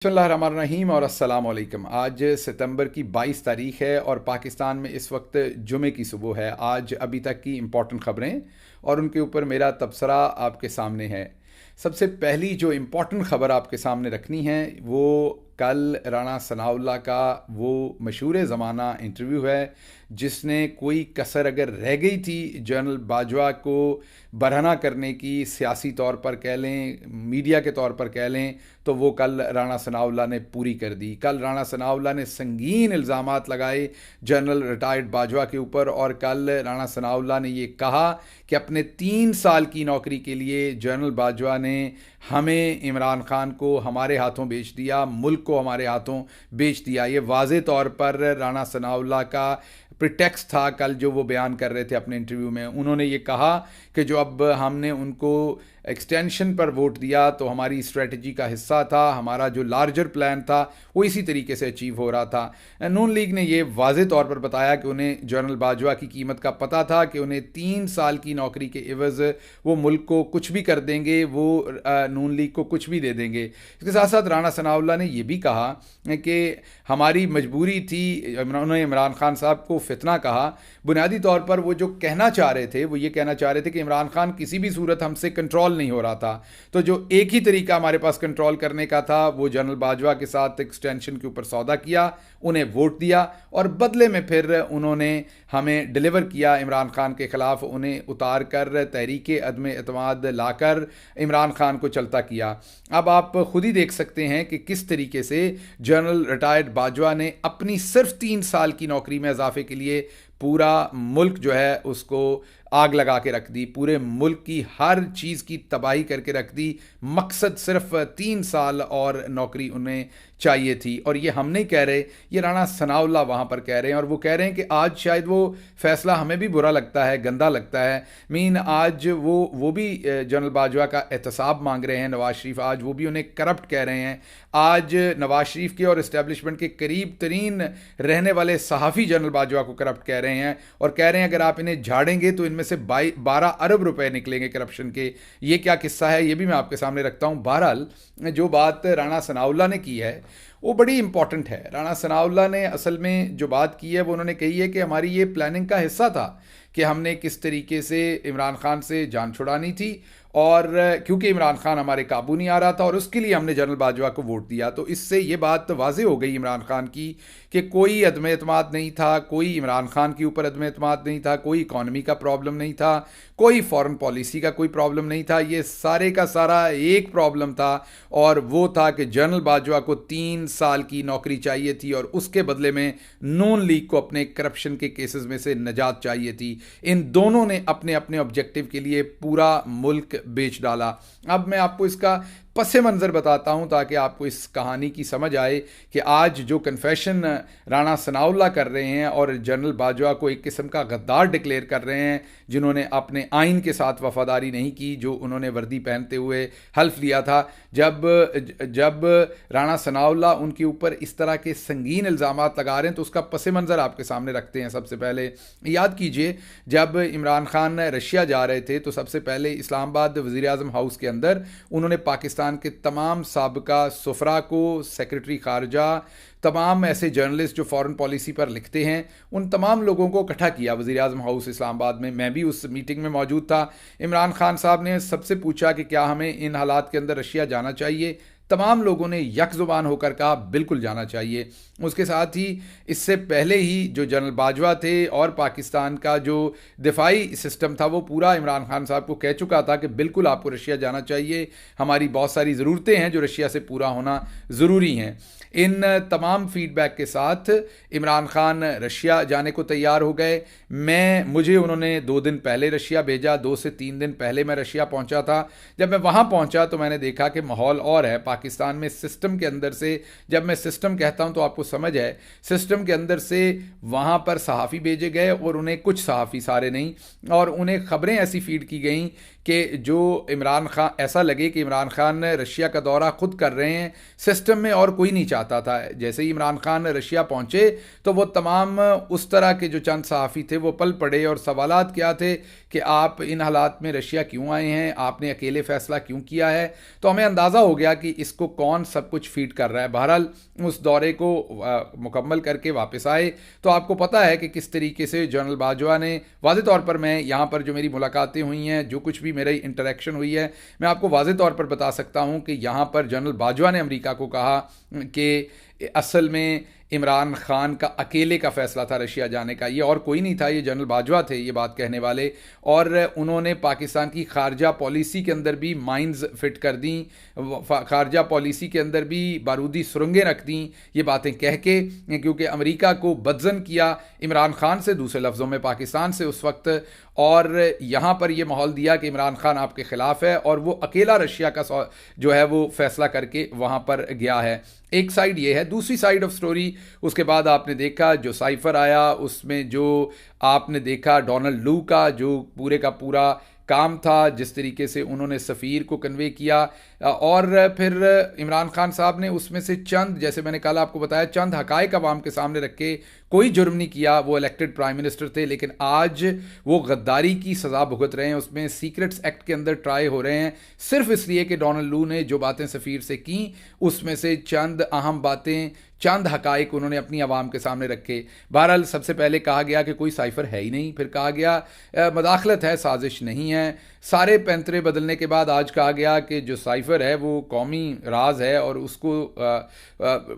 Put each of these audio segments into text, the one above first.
बिस्मिल्लाहिर्रहमानिर्रहीम और अस्सलाम वालेकुम। आज सितंबर की 22 तारीख है और पाकिस्तान में इस वक्त जुमे की सुबह है। आज अभी तक की इम्पॉर्टेंट ख़बरें और उनके ऊपर मेरा तबसरा आपके सामने है। सबसे पहली जो इम्पॉर्टेंट ख़बर आपके सामने रखनी है वो कल राणा सनाउल्लाह का वो मशहूर ज़माना इंटरव्यू है जिसने कोई कसर अगर रह गई थी जनरल बाजवा को बरहना करने की, सियासी तौर पर कह लें, मीडिया के तौर पर कह लें, तो वो कल राणा सनाउल्लाह ने पूरी कर दी। कल राणा सनाउल्लाह ने संगीन इल्ज़ामात लगाए जनरल रिटायर्ड बाजवा के ऊपर और कल राणा सनाउल्लाह ने ये कहा कि अपने 3 साल की नौकरी के लिए जनरल बाजवा ने हमें, इमरान खान को हमारे हाथों बेच दिया, मुल्क को हमारे हाथों बेच दिया। ये वाज़े तौर पर राणा सनाउल्लाह का प्रिटेक्स्ट था। कल जो वो बयान कर रहे थे अपने इंटरव्यू में, उन्होंने ये कहा कि जो अब हमने उनको एक्सटेंशन पर वोट दिया तो हमारी स्ट्रेटजी का हिस्सा था, हमारा जो लार्जर प्लान था वो इसी तरीके से अचीव हो रहा था। नून लीग ने ये वाज़े तौर पर बताया कि उन्हें जनरल बाजवा की कीमत का पता था कि उन्हें 3 साल की नौकरी के इवज़ वो मुल्क को कुछ भी कर देंगे, वो नून लीग को कुछ भी दे देंगे। इसके साथ साथ राणा सनाउल्लाह ने यह भी कहा कि हमारी मजबूरी थी, उन्होंने इमरान खान साहब को फितना कहा। बुनियादी तौर पर वो जो कहना चाह रहे थे वो ये कहना चाह रहे थे कि इमरान खान किसी भी सूरत हमसे कंट्रोल नहीं हो रहा था, तो जो एक ही तरीका हमारे पास कंट्रोल करने का था वो जनरल बाजवा के साथ एक्सटेंशन के ऊपर सौदा किया, उन्हें वोट दिया और बदले में फिर उन्होंने हमें डिलीवर किया इमरान खान के ख़िलाफ़, उन्हें उतार कर तहरीक अदम एतमाद लाकर इमरान खान को चलता किया। अब आप खुद ही देख सकते हैं कि किस तरीके से जनरल रिटायर्ड बाजवा ने अपनी सिर्फ 3 साल की नौकरी में इजाफे के लिए पूरा मुल्क जो है उसको आग लगा के रख दी, पूरे मुल्क की हर चीज़ की तबाही करके रख दी। मकसद सिर्फ 3 साल और नौकरी उन्हें चाहिए थी। और ये हम नहीं कह रहे, ये राणा सनाउल्लाह वहाँ पर कह रहे हैं और वो कह रहे हैं कि आज शायद वो फैसला हमें भी बुरा लगता है, गंदा लगता है। आज वो भी जनरल बाजवा का एहतसाब मांग रहे हैं। नवाज शरीफ आज वो भी उन्हें करप्ट कह रहे हैं। आज नवाज शरीफ के और इस्टेब्लिशमेंट के करीब तरीन रहने वाले सहाफ़ी जनरल बाजवा को करप्ट कह रहे हैं और कह रहे हैं अगर आप इन्हें झाड़ेंगे तो इनमें से 12 अरब रुपए निकलेंगे करप्शन के। ये क्या किस्सा है ये भी मैं आपके सामने रखता हूँ। बहरहाल जो बात राणा सनाउल्लाह ने की है वो बड़ी इंपॉर्टेंट है। राणा सनाउल्लाह ने असल में जो बात की है वो उन्होंने कही है कि हमारी ये प्लानिंग का हिस्सा था कि हमने किस तरीके से इमरान खान से जान छुड़ानी थी और क्योंकि इमरान खान हमारे काबू नहीं आ रहा था और उसके लिए हमने जनरल बाजवा को वोट दिया। तो इससे ये बात वाज़े हो गई इमरान खान की कि कोई अदम एतमाद नहीं था, कोई इमरान खान के ऊपर अदम एतमाद नहीं था, कोई इकॉनमी का प्रॉब्लम नहीं था, कोई फॉरेन पॉलिसी का कोई प्रॉब्लम नहीं था। ये सारे का सारा एक प्रॉब्लम था और वो था कि जनरल बाजवा को 3 साल की नौकरी चाहिए थी और उसके बदले में नून लीग को अपने करप्शन के केसेस में से निजात चाहिए थी। इन दोनों ने अपने अपने ऑब्जेक्टिव के लिए पूरा मुल्क बेच डाला। अब मैं आपको इसका पसे मंज़र बताता हूं ताकि आपको इस कहानी की समझ आए कि आज जो कन्फेशन राणा सनाउल्लाह कर रहे हैं और जनरल बाजवा को एक किस्म का गद्दार डिक्लेयर कर रहे हैं जिन्होंने अपने आइन के साथ वफादारी नहीं की, जो उन्होंने वर्दी पहनते हुए हल्फ लिया था। जब राणा सनाउल्लाह उनके ऊपर इस तरह के संगीन इल्ज़ामात लगा रहे हैं तो उसका पसे मंज़र आपके सामने रखते हैं। सबसे पहले याद कीजिए जब इमरान खान रशिया जा रहे थे तो सबसे पहले इस्लामाबाद वज़ीर आज़म हाउस के अंदर उन्होंने पाकिस्तान के तमाम साबिका सुफरा को, सेक्रेटरी खारजा, तमाम ऐसे जर्नलिस्ट जो फॉरेन पॉलिसी पर लिखते हैं, उन तमाम लोगों को इकट्ठा किया वज़ीर आज़म हाउस इस्लामाबाद में। मैं भी उस मीटिंग में मौजूद था। इमरान खान साहब ने सबसे पूछा कि क्या हमें इन हालात के अंदर रशिया जाना चाहिए। तमाम लोगों ने यक ज़ुबान होकर कहा बिल्कुल जाना चाहिए। उसके साथ ही इससे पहले ही जो जनरल बाजवा थे और पाकिस्तान का जो दिफाई सिस्टम था वो पूरा इमरान खान साहब को कह चुका था कि बिल्कुल आपको रशिया जाना चाहिए, हमारी बहुत सारी ज़रूरतें हैं जो रशिया से पूरा होना ज़रूरी हैं। इन तमाम फीडबैक के साथ इमरान खान रशिया जाने को तैयार हो गए। मुझे उन्होंने 2 दिन पहले रशिया भेजा, 2 से 3 दिन पहले मैं रशिया पहुंचा था। जब मैं वहां पहुंचा तो मैंने देखा कि माहौल और है पाकिस्तान में। सिस्टम के अंदर से, जब मैं सिस्टम कहता हूं तो आपको समझ है, सिस्टम के अंदर से वहां पर सहाफ़ी भेजे गए और उन्हें कुछ सहाफ़ी, सारे नहीं, और उन्हें खबरें ऐसी फीड की गई कि जो इमरान खान, ऐसा लगे कि इमरान खान रशिया का दौरा खुद कर रहे हैं, सिस्टम में और कोई नहीं चाहता था। जैसे ही इमरान खान रशिया पहुंचे तो वो तमाम उस तरह के जो चंद सहाफ़ी थे वो पल पड़े और सवालात क्या थे कि आप इन हालात में रशिया क्यों आए हैं, आपने अकेले फ़ैसला क्यों किया है। तो हमें अंदाज़ा हो गया कि इसको कौन सब कुछ फीड कर रहा है। बहरहाल उस दौरे को मुकम्मल करके वापस आए तो आपको पता है कि किस तरीके से जनरल बाजवा ने, वाज़े तौर पर मैं यहाँ पर जो मेरी मुलाकातें हुई हैं, जो कुछ भी मेरी इंटरेक्शन हुई है, मैं आपको वाज़े तौर पर बता सकता हूँ कि यहाँ पर जनरल बाजवा ने अमेरिका को कहा कि असल में इमरान खान का अकेले का फ़ैसला था रशिया जाने का, ये और कोई नहीं था, ये जनरल बाजवा थे ये बात कहने वाले। और उन्होंने पाकिस्तान की खारजा पॉलिसी के अंदर भी माइंस फिट कर दी, खारजा पॉलिसी के अंदर भी बारूदी सुरंगें रख दी, ये बातें कह के, क्योंकि अमेरिका को बदजन किया इमरान खान से, दूसरे लफ्ज़ों में पाकिस्तान से उस वक्त, और यहाँ पर ये माहौल दिया कि इमरान खान आपके ख़िलाफ़ है और वो अकेला रशिया का जो है वो फ़ैसला करके वहाँ पर गया है। एक साइड ये है। दूसरी साइड ऑफ स्टोरी, उसके बाद आपने देखा जो साइफर आया, उसमें जो आपने देखा डोनाल्ड लू का जो पूरे का पूरा काम था, जिस तरीके से उन्होंने सफ़ीर को कन्वे किया, और फिर इमरान खान साहब ने उसमें से चंद, जैसे मैंने कल आपको बताया, चंद हक़ाइक़ अवाम के सामने रख के, कोई जुर्म नहीं किया, वो इलेक्टेड प्राइम मिनिस्टर थे, लेकिन आज वो गद्दारी की सज़ा भुगत रहे हैं। उसमें सीक्रेट्स एक्ट के अंदर ट्राई हो रहे हैं, सिर्फ इसलिए कि डोनाल्ड लू ने जो बातें सफ़ीर से की, उसमें से चंद अहम बातें, चंद हक़ाइक़ उन्होंने अपनी आवाम के सामने रखे। बहरहाल सबसे पहले कहा गया कि कोई साइफर है ही नहीं, फिर कहा गया मदाखलत है, साजिश नहीं है। सारे पैंतरे बदलने के बाद आज कहा गया कि जो साइफर है वो कौमी राज है और उसको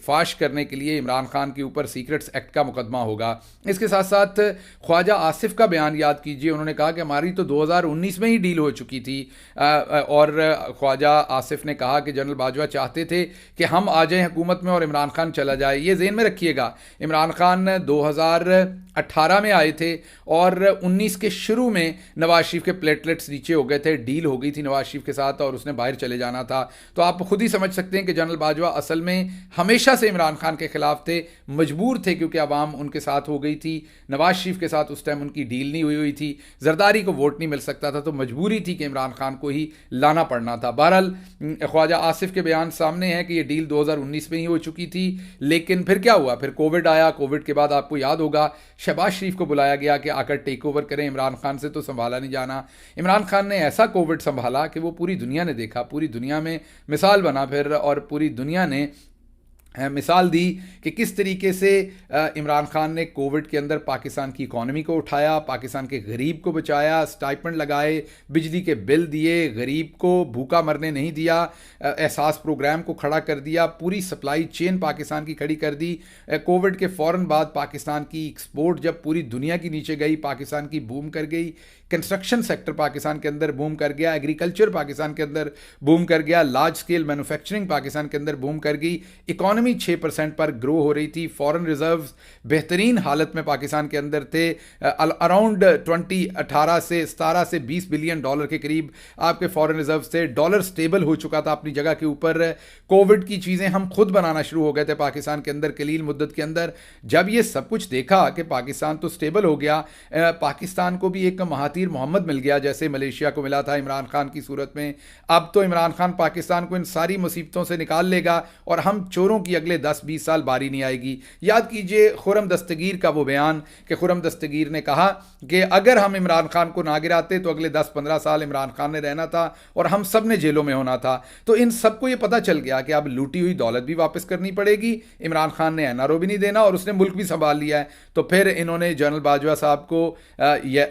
फाश करने के लिए इमरान खान के ऊपर सीक्रेट्स एक्ट का मुकदमा होगा। इसके साथ साथ ख्वाजा आसिफ का बयान याद कीजिए, उन्होंने कहा कि हमारी तो 2019 में ही डील हो चुकी थी, और ख्वाजा आसिफ ने कहा कि जनरल बाजवा चाहते थे कि हम आ जाएं हुकूमत में और इमरान खान चला जाए। ये ज़हन में रखिएगा, इमरान खान 2018 में आए थे और 19 के शुरू में नवाज शरीफ के प्लेटलेट्स नीचे हो गए थे, डील हो गई थी नवाज शरीफ के साथ और उसने बाहर चले जाना था। तो आप खुद ही समझ सकते हैं कि जनरल बाजवा असल में हमेशा से इमरान खान के खिलाफ थे, मजबूर थे, क्योंकि अवाम उनके साथ हो गई थी। नवाज शरीफ के साथ उस टाइम उनकी डील नहीं हुई थी, जरदारी को वोट नहीं मिल सकता था, तो मजबूरी थी कि इमरान खान को ही लाना पड़ना था। बहरहाल ख्वाजा आसिफ के बयान सामने है कि ये डील 2019 में ही हो चुकी थी, लेकिन फिर क्या हुआ, फिर कोविड आया। कोविड के बाद आपको याद होगा शहबाज शरीफ को बुलाया गया कि आकर टेक ओवर करें, इमरान खान से तो संभाला नहीं जाना। इमरान खान ने ऐसा कोविड संभाला कि वो पूरी दुनिया ने देखा, पूरी दुनिया में मिसाल बना फिर, और पूरी दुनिया ने मिसाल दी कि किस तरीके से इमरान खान ने कोविड के अंदर पाकिस्तान की इकॉनमी को उठाया, पाकिस्तान के गरीब को बचाया, स्टाइपेंड लगाए, बिजली के बिल दिए, गरीब को भूखा मरने नहीं दिया, एहसास प्रोग्राम को खड़ा कर दिया, पूरी सप्लाई चेन पाकिस्तान की खड़ी कर दी। कोविड के फ़ौरन बाद पाकिस्तान की एक्सपोर्ट जब पूरी दुनिया की नीचे गई, पाकिस्तान की बूम कर गई, कंस्ट्रक्शन सेक्टर पाकिस्तान के अंदर बूम कर गया, एग्रीकल्चर पाकिस्तान के अंदर बूम कर गया, लार्ज स्केल मैन्युफैक्चरिंग पाकिस्तान के अंदर बूम कर गई, इकॉनमी 6% पर ग्रो हो रही थी, फॉरेन रिजर्व्स बेहतरीन हालत में पाकिस्तान के अंदर थे, अराउंड 18 से 17 से 20 बिलियन डॉलर के करीब आपके फॉरेन रिजर्व्स थे, डॉलर स्टेबल हो चुका था अपनी जगह के ऊपर। कोविड की चीज़ें हम खुद बनाना शुरू हो गए थे पाकिस्तान के अंदर कलील मुद्दत के अंदर। जब ये सब कुछ देखा कि पाकिस्तान तो स्टेबल हो गया, पाकिस्तान को भी एक महातीर मोहम्मद मिल गया जैसे मलेशिया को मिला था इमरान खान की सूरत में। अब तो इमरान खान पाकिस्तान को इन सारी मुसीबतों से निकाल लेगा और हम चोरों की अगले 10-20 साल बारी नहीं आएगी। याद कीजिए खुर्रम दस्तगीर का वो बयान कि खुर्रम दस्तगीर ने कहा कि अगर हम इमरान खान को ना गिराते तो अगले 10-15 साल इमरान खान ने रहना था और हम सब ने जेलों में होना था। तो इन सबको ये पता चल गया कि अब लूटी हुई दौलत भी वापस करनी पड़ेगी, इमरान खान ने एनआरओ भी नहीं देना और उसने मुल्क भी संभाल लिया है। तो फिर इन्होंने जनरल बाजवा साहब को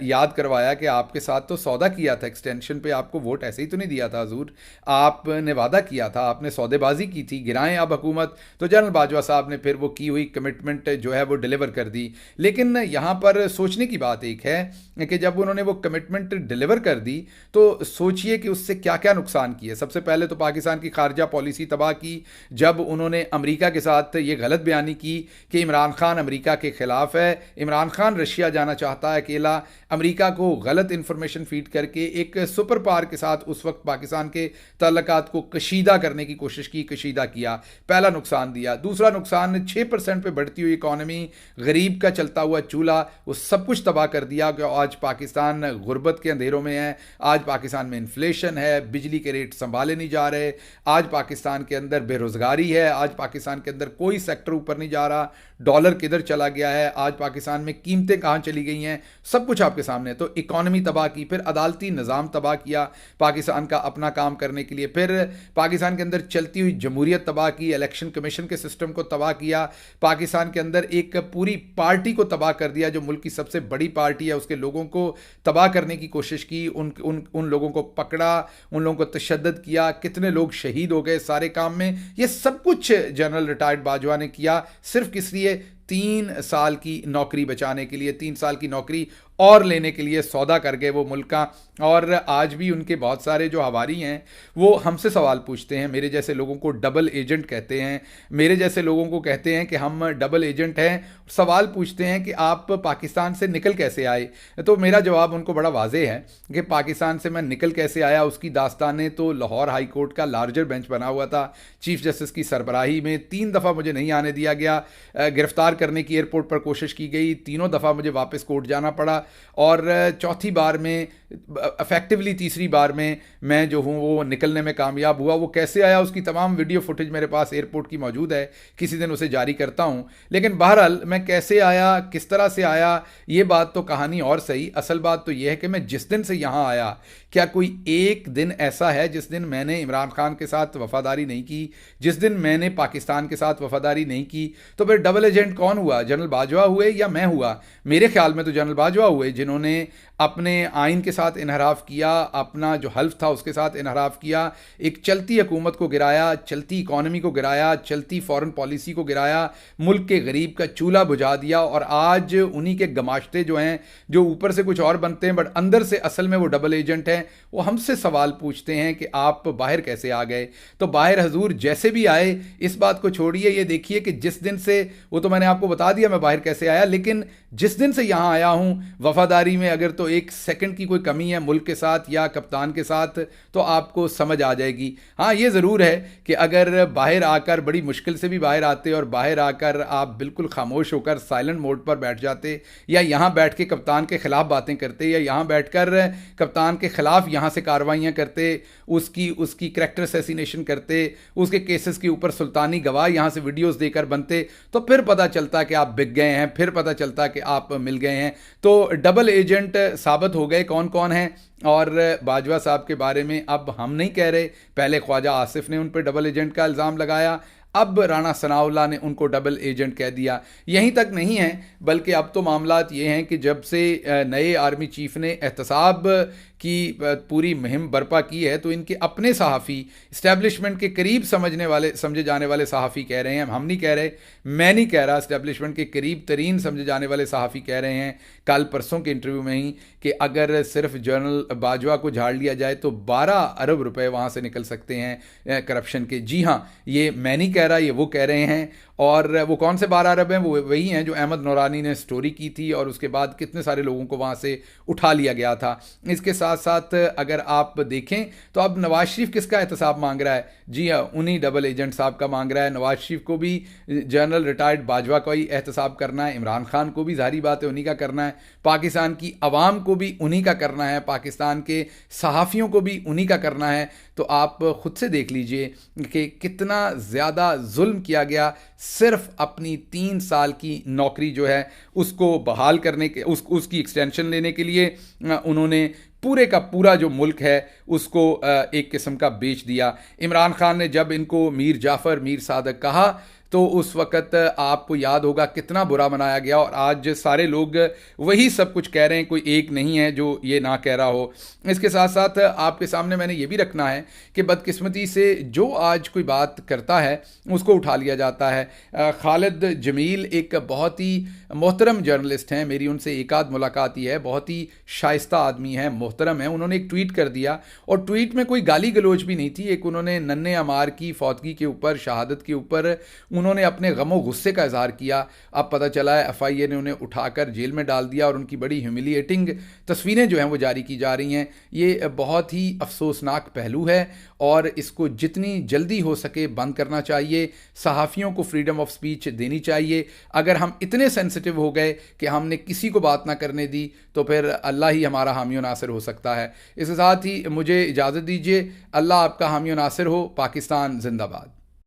याद करवाया कि आपके साथ तो सौदा किया था, एक्सटेंशन पे आपको वोट ऐसे ही तो नहीं दिया था हजूर, आपने वादा किया था, आपने सौदेबाजी की थी, गिराएं अब हुकूमत। तो जनरल बाजवा साहब ने फिर वो की हुई कमिटमेंट जो है वो डिलीवर कर दी। लेकिन यहाँ पर सोचने की बात एक है कि जब उन्होंने वो कमिटमेंट डिलीवर कर दी तो सोचिए कि उससे क्या क्या नुकसान किए। सबसे पहले तो पाकिस्तान की खारजा पॉलिसी तबाह की, जब उन्होंने अमेरिका के साथ ये गलत बयानी की कि इमरान खान अमेरिका के खिलाफ है, इमरान खान रशिया जाना चाहता है अकेला, अमेरिका को गलत इंफॉर्मेशन फीड करके एक सुपर पावर के साथ उस वक्त पाकिस्तान के ताल्लुकात को कशीदा करने की कोशिश की, कशीदा किया। पहला नुकसान नुकसान दिया। दूसरा नुकसान 6% पे बढ़ती हुई इकॉनमी, गरीब का चलता हुआ चूल्हा, वो सब कुछ तबाह कर दिया कि आज पाकिस्तान गुर्बत के अंधेरों में है। आज पाकिस्तान में इन्फ्लेशन है, बिजली के रेट संभाले नहीं जा रहे, आज पाकिस्तान के अंदर बेरोजगारी है, आज पाकिस्तान के अंदर कोई सेक्टर ऊपर नहीं जा रहा, डॉलर किधर चला गया है, आज पाकिस्तान में कीमतें कहाँ चली गई हैं, सब कुछ आपके सामने है। तो इकॉनमी तबाह की, फिर अदालती निज़ाम तबाह किया पाकिस्तान का अपना काम करने के लिए, फिर पाकिस्तान के अंदर चलती हुई जमहूरियत तबाह की, इलेक्शन कमीशन के सिस्टम को तबाह किया, पाकिस्तान के अंदर एक पूरी पार्टी को तबाह कर दिया जो मुल्क की सबसे बड़ी पार्टी है, उसके लोगों को तबाह करने की कोशिश की, उन लोगों को पकड़ा, उन लोगों को तशद्दुद किया, कितने लोग शहीद हो गए सारे काम में। ये सब कुछ जनरल रिटायर्ड बाजवा ने किया, सिर्फ किस लिए? 3 साल की नौकरी बचाने के लिए, 3 साल की नौकरी और लेने के लिए सौदा कर गए वो मुल्क का। और आज भी उनके बहुत सारे जो हवारी हैं वो हमसे सवाल पूछते हैं, मेरे जैसे लोगों को डबल एजेंट कहते हैं, मेरे जैसे लोगों को कहते हैं कि हम डबल एजेंट हैं, सवाल पूछते हैं कि आप पाकिस्तान से निकल कैसे आए। तो मेरा जवाब उनको बड़ा वाज़ेह है कि पाकिस्तान से मैं निकल कैसे आया, उसकी दास्तानें तो लाहौर हाई कोर्ट का लार्जर बेंच बना हुआ था, चीफ जस्टिस की सरबराही में 3 दफ़ा मुझे नहीं आने दिया गया, गिरफ्तार करने की एयरपोर्ट पर कोशिश की गई, तीनों दफ़ा मुझे वापस कोर्ट जाना पड़ा, और चौथी बार में, इफेक्टिवली तीसरी बार में मैं जो हूँ वो निकलने में कामयाब हुआ। वो कैसे आया उसकी तमाम वीडियो फुटेज मेरे पास एयरपोर्ट की मौजूद है, किसी दिन उसे जारी करता हूँ। लेकिन बहरहाल मैं कैसे आया, किस तरह से आया, ये बात तो कहानी और सही, असल बात तो ये है कि मैं जिस दिन से यहाँ आया, क्या कोई एक दिन ऐसा है जिस दिन मैंने इमरान खान के साथ वफादारी नहीं की, जिस दिन मैंने पाकिस्तान के साथ वफादारी नहीं की? तो फिर डबल एजेंट कौन हुआ? जनरल बाजवा हुए या मैं हुआ? मेरे ख्याल में तो जनरल बाजवा हुए, जिन्होंने अपने आइन के साथ इनहराफ किया, अपना जो हल्फ था उसके साथ इनहराफ किया, एक चलती हुकूमत को गिराया, चलती इकॉनमी को गिराया, चलती फॉरेन पॉलिसी को गिराया, मुल्क के गरीब का चूल्हा बुझा दिया। और आज उन्हीं के गमाश्ते जो हैं, जो ऊपर से कुछ और बनते हैं बट अंदर से असल में वो डबल एजेंट हैं, वो हमसे सवाल पूछते हैं कि आप बाहर कैसे आ गए। तो बाहर हजूर जैसे भी आए, इस बात को छोड़िए, ये देखिए कि जिस दिन से, वो तो मैंने आपको बता दिया मैं बाहर कैसे आया, लेकिन जिस दिन से यहां आया हूं, वफादारी में अगर तो 1 सेकंड की कोई कमी है मुल्क के साथ या कप्तान के साथ तो आपको समझ आ जाएगी। हाँ, ये ज़रूर है कि अगर बाहर आकर, बड़ी मुश्किल से भी बाहर आते और बाहर आकर आप बिल्कुल खामोश होकर साइलेंट मोड पर बैठ जाते, या यहाँ बैठ के कप्तान के खिलाफ बातें करते, या यहाँ बैठकर कप्तान के खिलाफ यहाँ से कार्रवाइयाँ करते, उसकी करैक्टर असैसिनेशन करते, उसके केसेस के ऊपर सुल्तानी गवाह यहाँ से वीडियोस देकर बनते, तो फिर पता चलता कि आप बिक गए हैं, फिर पता चलता कि आप मिल गए हैं। तो डबल एजेंट साबित हो गए कौन कौन है। और बाजवा साहब के बारे में अब हम नहीं कह रहे, पहले ख्वाजा आसिफ ने उन पर डबल एजेंट का इल्ज़ाम लगाया, अब राना सनाउल्लाह ने उनको डबल एजेंट कह दिया। यहीं तक नहीं है, बल्कि अब तो मामलात ये हैं कि जब से नए आर्मी चीफ ने एहतसाब की पूरी मुहिम बर्पा की है, तो इनके अपने सहाफ़ी, इस्टेब्लिशमेंट के करीब समझे जाने वाले सहाफ़ी कह रहे हैं, हम नहीं कह रहे, मैं नहीं कह रहा, इस्टेब्लिशमेंट के करीब तरीन समझे जाने वाले सहाफ़ी कह रहे हैं कल परसों के इंटरव्यू में ही कि अगर सिर्फ जनरल बाजवा को झाड़ लिया जाए तो 12 अरब रुपए वहाँ से निकल सकते हैं करप्शन के। जी हाँ, ये मैं नहीं कह रहा, ये वो कह रहे हैं। और वो कौन से 12 अरब हैं? वो वही हैं जो अहमद नौरानी ने स्टोरी की थी और उसके बाद कितने सारे लोगों को वहाँ से उठा लिया गया था। इसके साथ साथ अगर आप देखें तो अब नवाज शरीफ किसका एहतसाब मांग रहा है? जी हाँ, उन्हीं डबल एजेंट साहब का मांग रहा है। नवाज शरीफ को भी जनरल रिटायर्ड बाजवा का ही एहतसाब करना है, इमरान खान को भी जाहिर बात है उन्हीं का करना है, पाकिस्तान की अवाम को भी उन्हीं का करना है, पाकिस्तान के सहाफ़ियों को भी उन्हीं का करना है। तो आप ख़ुद से देख लीजिए कि कितना ज़्यादा जुल्म किया गया सिर्फ अपनी 3 साल की नौकरी जो है उसको बहाल करने के, उसकी एक्सटेंशन लेने के लिए उन्होंने पूरे का पूरा जो मुल्क है उसको एक किस्म का बेच दिया। इमरान खान ने जब इनको मीर जाफ़र, मीर सादक कहा तो उस वक़्त आपको याद होगा कितना बुरा मनाया गया, और आज सारे लोग वही सब कुछ कह रहे हैं, कोई एक नहीं है जो ये ना कह रहा हो। इसके साथ साथ आपके सामने मैंने ये भी रखना है कि बदकिस्मती से जो आज कोई बात करता है उसको उठा लिया जाता है। खालिद जमील एक बहुत ही मोहतरम जर्नलिस्ट हैं, मेरी उनसे एक आध मुलाकात ही है, बहुत ही शाइस्ता आदमी है, मोहतरम है। उन्होंने एक ट्वीट कर दिया और ट्वीट में कोई गाली गलोच भी नहीं थी, एक उन्होंने नन्हे अमार की फौतगी के ऊपर, शहादत के ऊपर उन्होंने अपने गमो गुस्से का इजहार किया। अब पता चला है FIA ने उन्हें उठाकर जेल में डाल दिया और उनकी बड़ी ह्यूमिलिएटिंग तस्वीरें जो हैं वो जारी की जा रही हैं। ये बहुत ही अफसोसनाक पहलू है और इसको जितनी जल्दी हो सके बंद करना चाहिए। सहाफ़ियों को फ्रीडम ऑफ स्पीच देनी चाहिए। अगर हम इतने सेंसिटिव हो गए कि हमने किसी को बात ना करने दी तो फिर अल्लाह ही हमारा हामी नासिर हो सकता है। इसके साथ ही मुझे इजाज़त दीजिए। अल्लाह आपका हामी नासिर हो। पाकिस्तान जिंदाबाद।